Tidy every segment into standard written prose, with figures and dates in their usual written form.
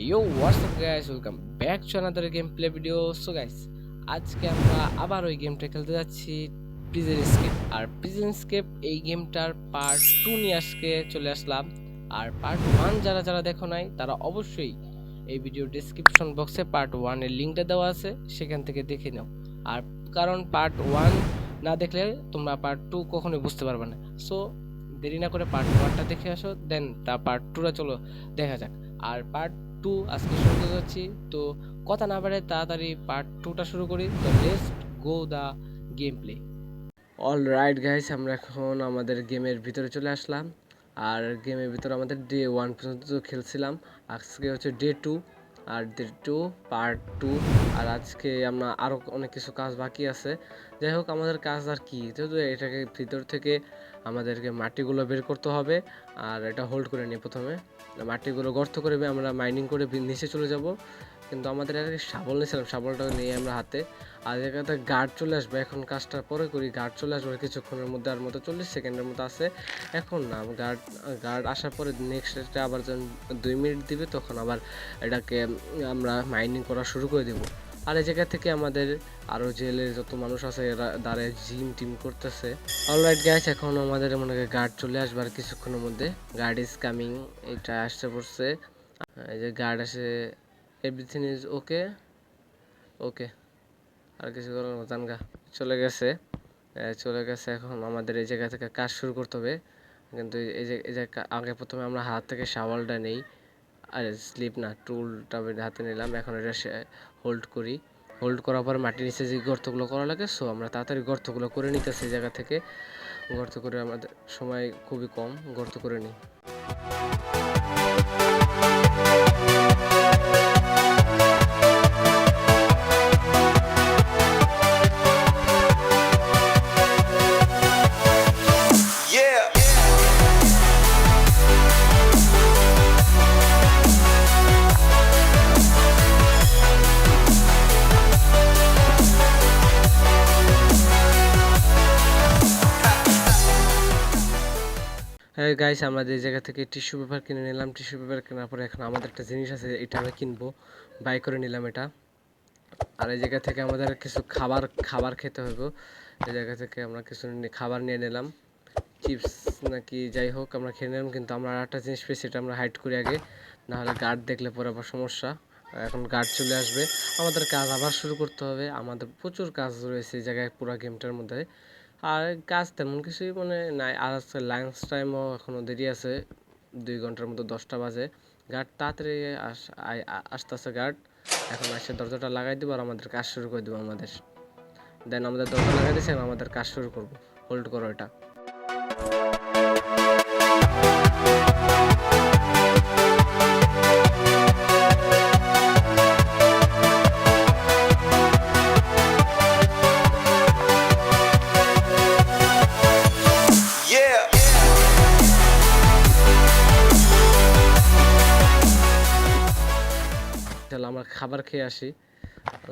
Yo, what's up guys? Welcome back to another gameplay video. So guys, আজকে আমরা আবার ওই গেমটা খেলতে যাচ্ছি প্রিজন এসকেপ। আর প্রিজন এসকেপ এই গেমটার পার্ট 2 নিয়ে আজকে চলে আসলাম। আর পার্ট 1 যারা যারা দেখো নাই তারা অবশ্যই এই ভিডিও ডেসক্রিপশন বক্সে পার্ট 1 এর লিংকটা দেওয়া আছে, সেখান থেকে দেখে নাও। আর কারণ পার্ট 1 না দেখলে তোমরা পার্ট 2 কখনোই বুঝতে পারবে না। সো দেরি না করে পার্ট 1টা দেখে আসো, দেন তা পার্ট 2টা চলো দেখা যাক। আর পার্ট 2 আজকে শুরু করতে যাচ্ছি, তো কথা না বাড়ে তাড়াতাড়ি পার্ট 2টা শুরু করি। তো let's go the game play. All right guys, আমরা এখন আমাদের গেমের ভিতরে চলে আসলাম। আর গেমের ভিতরে আমাদের ডে 1 পর্যন্ত খেলছিলাম, আজকে হচ্ছে ডে 2 আর ডে 2 পার্ট 2। আর আজকে আমরা আরও অনেক কিছু কাজ বাকি আছে। যাই হোক, আমাদের কাজ আর কি, যেহেতু এটাকে ভিতর থেকে আমাদেরকে মাটিগুলো বের করতে হবে। আর এটা হোল্ড করে নিই, প্রথমে মাটিগুলো গর্ত করে আমরা মাইনিং করে নিচে চলে যাব। কিন্তু আমাদের একটা শাবল নিয়েছিলাম, শাবলটা নিয়ে আমরা হাতে। আর এখানে গার্ড চলে আসবে, এখন কাজটা পরে করি। গার্ড চলে আসবে কিছুক্ষণের মধ্যে, আর মতো 40 সেকেন্ডের মতো আছে। এখন না, গার্ড আসার পরে নেক্সট আবার যখন 2 মিনিট দিবে, তখন আবার এটাকে আমরা মাইনিং করা শুরু করে দেবো। আর এই জায়গা থেকে আমাদের আরও জেলের যত মানুষ আছে এরা দাঁড়ায় জিম টিম করতেছে। অলরাইট গাইস, এখন আমাদের মনে হয় গার্ড চলে আসবে আর কিছুক্ষণের মধ্যে। গার্ড ইজ কামিং, এটা আসতে পড়ছে। এই যে গার্ড আসে, এভরিথিং ইজ ওকে ওকে। আর কিছু করার মতন গা চলে গেছে, চলে গেছে। এখন আমাদের এই জায়গা থেকে কাজ শুরু করতে হবে। কিন্তু এই যে আগে প্রথমে আমরা হাত থেকে শাওয়ালটা নেই, আরে স্লিপ না, টুলটা হাতে নিলাম। এখন এটা হোল্ড করি, হোল্ড করার পর মাটির নিচে যে গর্তগুলো করা লাগে, সো আমরা তাড়াতাড়ি গর্তগুলো করে নিতেছি। এই জায়গা থেকে গর্ত করে আমাদের সময় খুবই কম, গর্ত করে নিই। হ্যাঁ গাইস, আমরা এই জায়গা থেকে টিস্যু পেপার কিনে নিলাম। টিস্যু পেপার কেনার পরে এখন আমাদের একটা জিনিস আছে, এটা আমরা কিনবো, বাই করে নিলাম এটা। আর এই জায়গা থেকে আমাদের কিছু খাবার খেতে হবে। এই জায়গা থেকে আমরা কিছু খাবার নিয়ে নিলাম, চিপস নাকি যাই হোক আমরা খেয়ে নিলাম। কিন্তু আমরা আর একটা জিনিস পেয়েছি, সেটা আমরা হাইড করি আগে, নাহলে গার্ড দেখলে পরে আবার সমস্যা। এখন গার্ড চলে আসবে, আমাদের কাজ আবার শুরু করতে হবে। আমাদের প্রচুর কাজ রয়েছে এই জায়গায় পুরো গেমটার মধ্যে। আর কাজ তেমন কিছুই মানে নাই। আর আজকে লাঞ্চ টাইমও এখনও দেরি আছে, 2 ঘন্টার মতো 10টা বাজে। গার্ড তাড়াতাড়ি আসতেছে গার্ড। এখন এসে দরজাটা লাগাই দেবো আর আমাদের কাজ শুরু করে দেবো আমাদের। দেন আমাদের দরজা লাগাই দিয়েছে, আমাদের কাজ শুরু করবো। হোল্ড করো এটা। চলো আমরা খাবার খেয়ে আসি,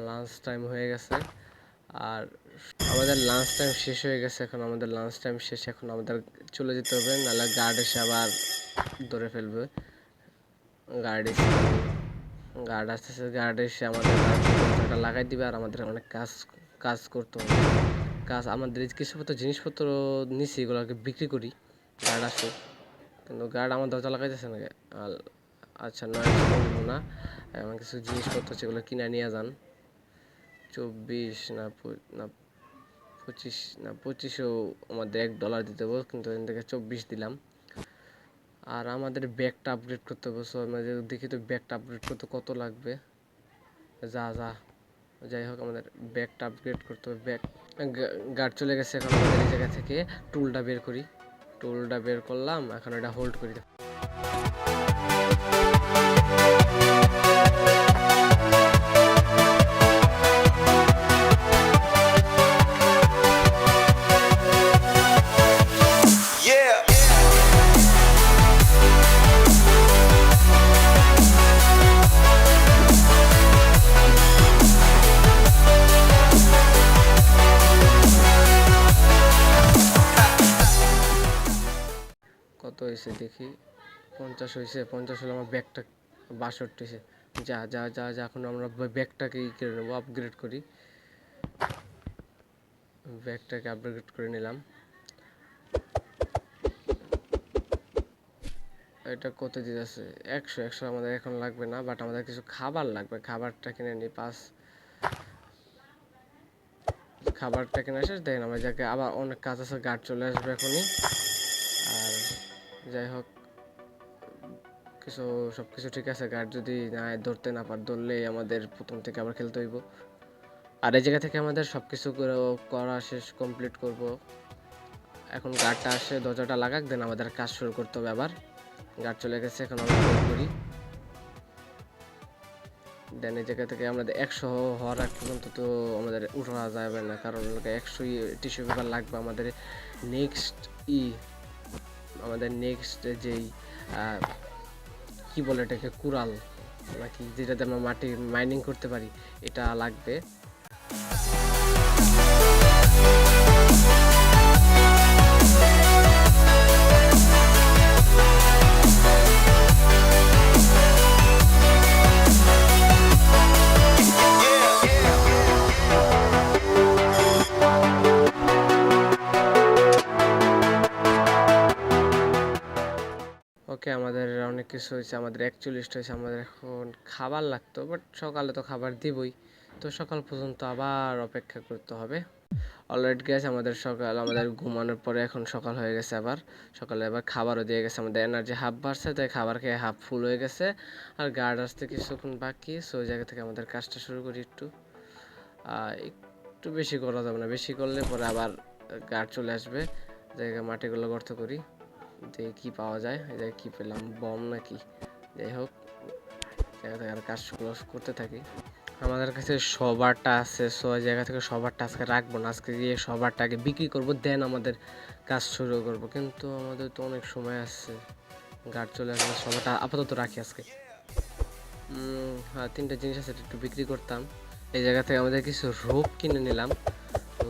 লাঞ্চ টাইম হয়ে গেছে। আর আমাদের লাঞ্চ টাইম শেষ হয়ে গেছে, এখন আমাদের লাঞ্চ টাইম শেষ। এখন আমাদের চলে যেতে হবে, নাহলে গার্ড এসে আবার ধরে ফেলবে। গার্ড আসতেছে, গার্ড এসে আমাদের লাগাই দিবে। আর আমাদের অনেক কাজ করতে হবে। আমাদের কিছু জিনিসপত্র নিছি, এগুলোকে বিক্রি করি। গার্ড আসুক, কিন্তু গার্ড আমার দরজা লাগাইতেছে না। আচ্ছা নয় না, এমন কিছু জিনিসপত্র সেগুলো কিনে নিয়ে যান। 24 না 25 না 25ও আমাদের $1 দিতে হবে, কিন্তু এখান থেকে 24 দিলাম। আর আমাদের ব্যাগটা আপগ্রেড করতে হবে। সো আমরা দেখি তো ব্যাগটা আপগ্রেড করতে কত লাগবে। যাই হোক, আমাদের ব্যাগটা আপগ্রেড করতে হবে। গার্ড চলে গেছে, এখন আমাদের এই জায়গা থেকে টুলটা বের করি। টুলটা বের করলাম, এখন এটা হোল্ড করি। কত হয়েছে দেখি, 50 হয়েছে। 50 হলে আমার ব্যাগটা 62 হয়েছে। যা যা যা যা এখন আমরা ব্যাগটাকে করে নেবো, আপগ্রেড করি, ব্যাগটাকে আপগ্রেড করে নিলাম। এটা কত দিতেছে? 100 আমাদের এখন লাগবে না, বাট আমাদের কিছু খাবার লাগবে, খাবারটা কিনে নিই। খাবারটা কিনে শেষ দেখেন আমার যাকে আবার অনেক কাজ আছে, গার্ড চলে আসবে এখনই। আর যাই হোক সব কিছু ঠিক আছে, গার্ড যদি না ধরতে না ধরলেই আমাদের প্রথম থেকে আবার খেলতে হইব। আর এই জায়গা থেকে আমাদের সব কিছু করা শেষ, কমপ্লিট করব। এখন গার্ডটা আসে, দরজাটা লাগাক, দেন আমাদের কাজ শুরু করতে হবে। আবার গার্ড চলে গেছে, এখন আমরা করি। দেন এই জায়গা থেকে আমাদের 100 হওয়ার আগ পর্যন্ত তো আমাদের উঠা যাবে না, কারণ 100 টিস্যু পেপার লাগবে আমাদের নেক্সট আমাদের নেক্সট যেই কি বলে এটাকে, কুড়াল নাকি, যেটাতে আমরা মাটি মাইনিং করতে পারি, এটা লাগবে। ওকে, আমাদের অনেক কিছু হয়েছে, আমাদের 41টা হয়েছে। আমাদের এখন খাবার লাগতো, বাট সকালে তো খাবার দিবই, তো সকাল পর্যন্ত আবার অপেক্ষা করতে হবে। অলরেডি গেছে আমাদের সকাল, আমাদের ঘুমানোর পরে এখন সকাল হয়ে গেছে। আবার সকালে আবার খাবারও দিয়ে গেছে, আমাদের এনার্জি হাফ বাড়ছে, তাই খাবার খেয়ে হাফ ফুল হয়ে গেছে। আর গার্ড আসতে কিছুক্ষণ বাকি, সো ওই জায়গা থেকে আমাদের কাজটা শুরু করি। একটু বেশি করা যাবে না, বেশি করলে পরে আবার গার্ড চলে আসবে। জায়গায় মাটিগুলো গর্ত করি, দেখি কি পাওয়া যায়। এই জায়গায় কি পেলাম, বম নাকি? যাই হোক, জায়গা থেকে আর কাজগুলো করতে থাকি। আমাদের কাছে সবারটা আছে, সো ওই জায়গা থেকে সবারটা আজকে রাখবো না, আজকে গিয়ে সবারটাকে বিক্রি করবো, দেন আমাদের কাজ শুরু করবো। কিন্তু আমাদের তো অনেক সময় আছে, গার্ড চলে আসবে, সবারটা আপাতত রাখি আজকে। হ্যাঁ, 3টা জিনিস আছে, একটু বিক্রি করতাম। এই জায়গা থেকে আমাদের কিছু রোপ কিনে নিলাম,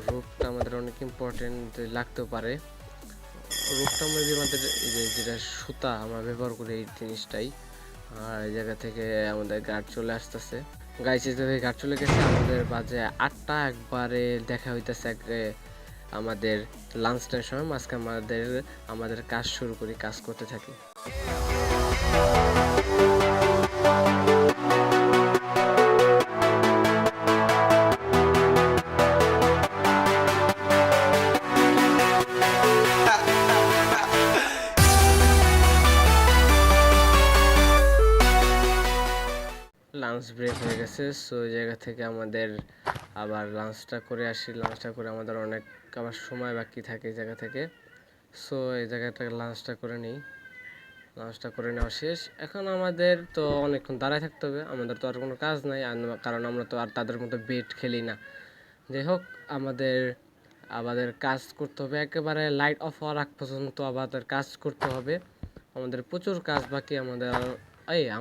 রোপটা আমাদের অনেক ইম্পর্টেন্ট লাগতেও পারে। রোপটা মেবি আমাদের এই যে যেটা সুতা আমরা ব্যবহার করি, এই জিনিসটাই। আর এই জায়গা থেকে আমাদের গার্ড চলে আসতেছে, গাইছে গার্ড চলে গেছে। আমাদের বাজে 8টা, একবারে দেখা হইতেছে আমাদের লাঞ্চ টাইম সময়। মাঝকে আমাদের কাজ শুরু করি, কাজ করতে থাকি। লাঞ্চ ব্রেক হয়ে গেছে, সো ওই জায়গা থেকে আমাদের আবার লাঞ্চটা করে আসি। লাঞ্চটা করে আমাদের অনেক আবার সময় বাকি থাকে এই জায়গা থেকে, সো এই জায়গাটাকে লাঞ্চটা করে নিই। লাঞ্চটা করে নেওয়া শেষ। এখন আমাদের তো অনেকক্ষণ দাঁড়ায় থাকতে হবে, আমাদের তো আর কোনো কাজ নাই, কারণ আমরা তো আর তাদের মতো বেট খেলি না। যাই হোক, আমাদের কাজ করতে হবে, একেবারে লাইট অফ হওয়ার আগ পর্যন্ত আমাদের কাজ করতে হবে। আমাদের প্রচুর কাজ বাকি।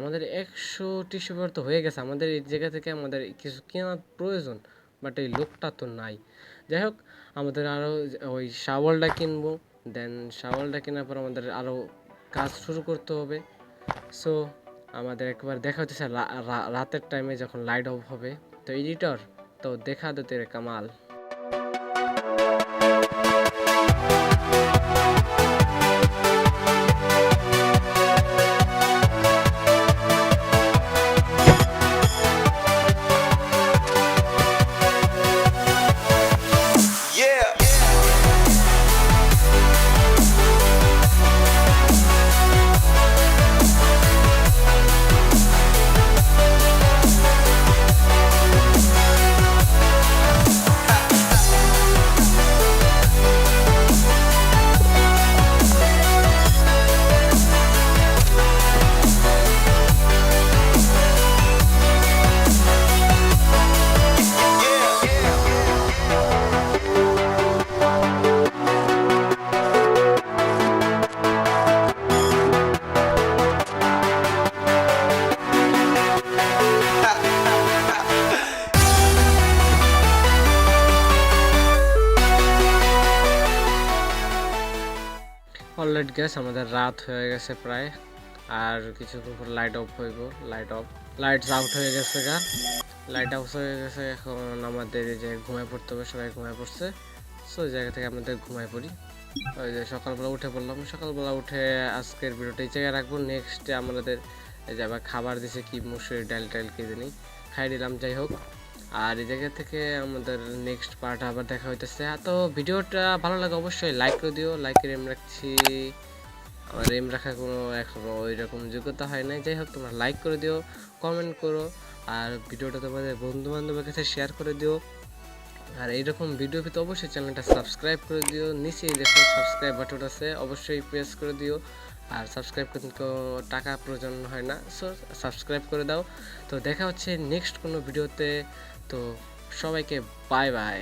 আমাদের 100 টিস্যু পেপার তো হয়ে গেছে, আমাদের এই জায়গা থেকে আমাদের কিছু কেনার প্রয়োজন, বাট এই লোকটা তো নাই। যাই হোক, আমাদের আরও ওই শাওয়ালটা কিনবো, দেন শাওয়ালটা কেনার পর আমাদের আরও কাজ শুরু করতে হবে। সো আমাদের একবার দেখা হচ্ছে রাতের টাইমে যখন লাইট অফ হবে। তো এডিটর, তো দেখা দে তেরে কামাল। অলরেডি গ্যাস আমাদের রাত হয়ে গেছে প্রায়, আর কিছুক্ষণ পর লাইট অফ হইব। লাইট আউট হয়ে গেছে গা, লাইট আউট হয়ে গেছে। এখন আমাদের এই যে ঘুমায় পড়তে হবে, সবাই ঘুমায় পড়ছে। সো ওই জায়গা থেকে আমাদের ঘুমায় পড়ি। ওই যে সকালবেলা উঠে পড়লাম, সকালবেলা উঠে আজকের ভিডিওটা এই জায়গায় রাখবো। নেক্সটে আমাদের এই যে আবার খাবার দিছে কি মুসুরির ডাল টাল কে জানি, খাই দিলাম। যাই হোক, আর এই জায়গা থেকে আমাদের নেক্সট পার্ট আবার দেখা হইতেছে। তো ভিডিওটা ভালো লাগে অবশ্যই লাইক করে দিও। লাইকের এম রাখছি, আমার এম রাখার কোনো এখনো ওই রকম যোগ্যতা হয় নাই। যাই হোক, তোমরা লাইক করে দিও, কমেন্ট করো, আর ভিডিওটা তোমাদের বন্ধু বান্ধবের কাছে শেয়ার করে দিও। আর এইরকম ভিডিও পেতে অবশ্যই চ্যানেলটা সাবস্ক্রাইব করে দিও। নিচেই দেখো সাবস্ক্রাইব বাটন আছে, অবশ্যই প্রেস করে দিও। আর সাবস্ক্রাইব করতে টাকা প্রয়োজন হয় না, সো সাবস্ক্রাইব করে দাও। তো দেখা হচ্ছে নেক্সট কোনো ভিডিওতে। তো সবাইকে বাই বাই।